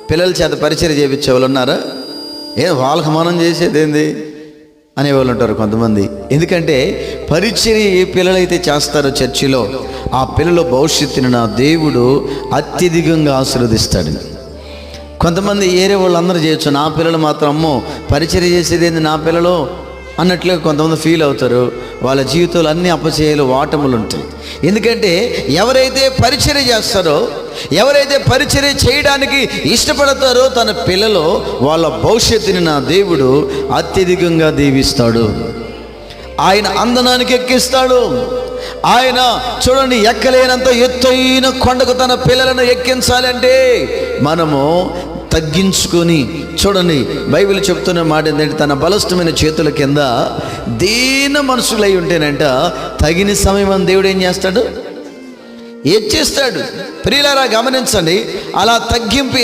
పిల్లల చేత పరిచయం చేయించే వాళ్ళు ఉన్నారా? వాళ్ళకి మనం చేసేది ఏంది అనేవాళ్ళు ఉంటారు కొంతమంది. ఎందుకంటే పరిచర్య ఏ పిల్లలైతే చేస్తారో చర్చిలో, ఆ పిల్లల భవిష్యత్తుని నా దేవుడు అత్యధికంగా ఆశీర్వదిస్తాడు. కొంతమంది ఏరే వాళ్ళు అందరూ చేయొచ్చు, నా పిల్లలు మాత్రం అమ్మో పరిచర్య చేసేది ఏంది నా పిల్లలు అన్నట్లుగా కొంతమంది ఫీల్ అవుతారు. వాళ్ళ జీవితంలో అన్ని అపజయాలు, ఓటములు ఉంటాయి. ఎందుకంటే ఎవరైతే పరిచర్య చేస్తారో, ఎవరైతే పరిచర్య చేయడానికి ఇష్టపడతారో తన పిల్లలు, వాళ్ళ భవిష్యత్తుని నా దేవుడు అత్యధికంగా దీవిస్తాడు. ఆయన అందనానికి ఎక్కిస్తాడు. ఆయన చూడండి, ఎక్కలేనంత ఎత్తైన కొండకు తన పిల్లలను ఎక్కించాలంటే మనము తగ్గించుకొని, చూడండి బైబిల్ చెప్తున్న మాట ఏంటంటే, తన బలిష్టమైన చేతుల కింద దీన మనుషులై ఉంటేనంట తగిన సమయం దేవుడు ఏం చేస్తాడు? చేస్తాడు. ప్రియులారా గమనించండి, అలా తగ్గింపు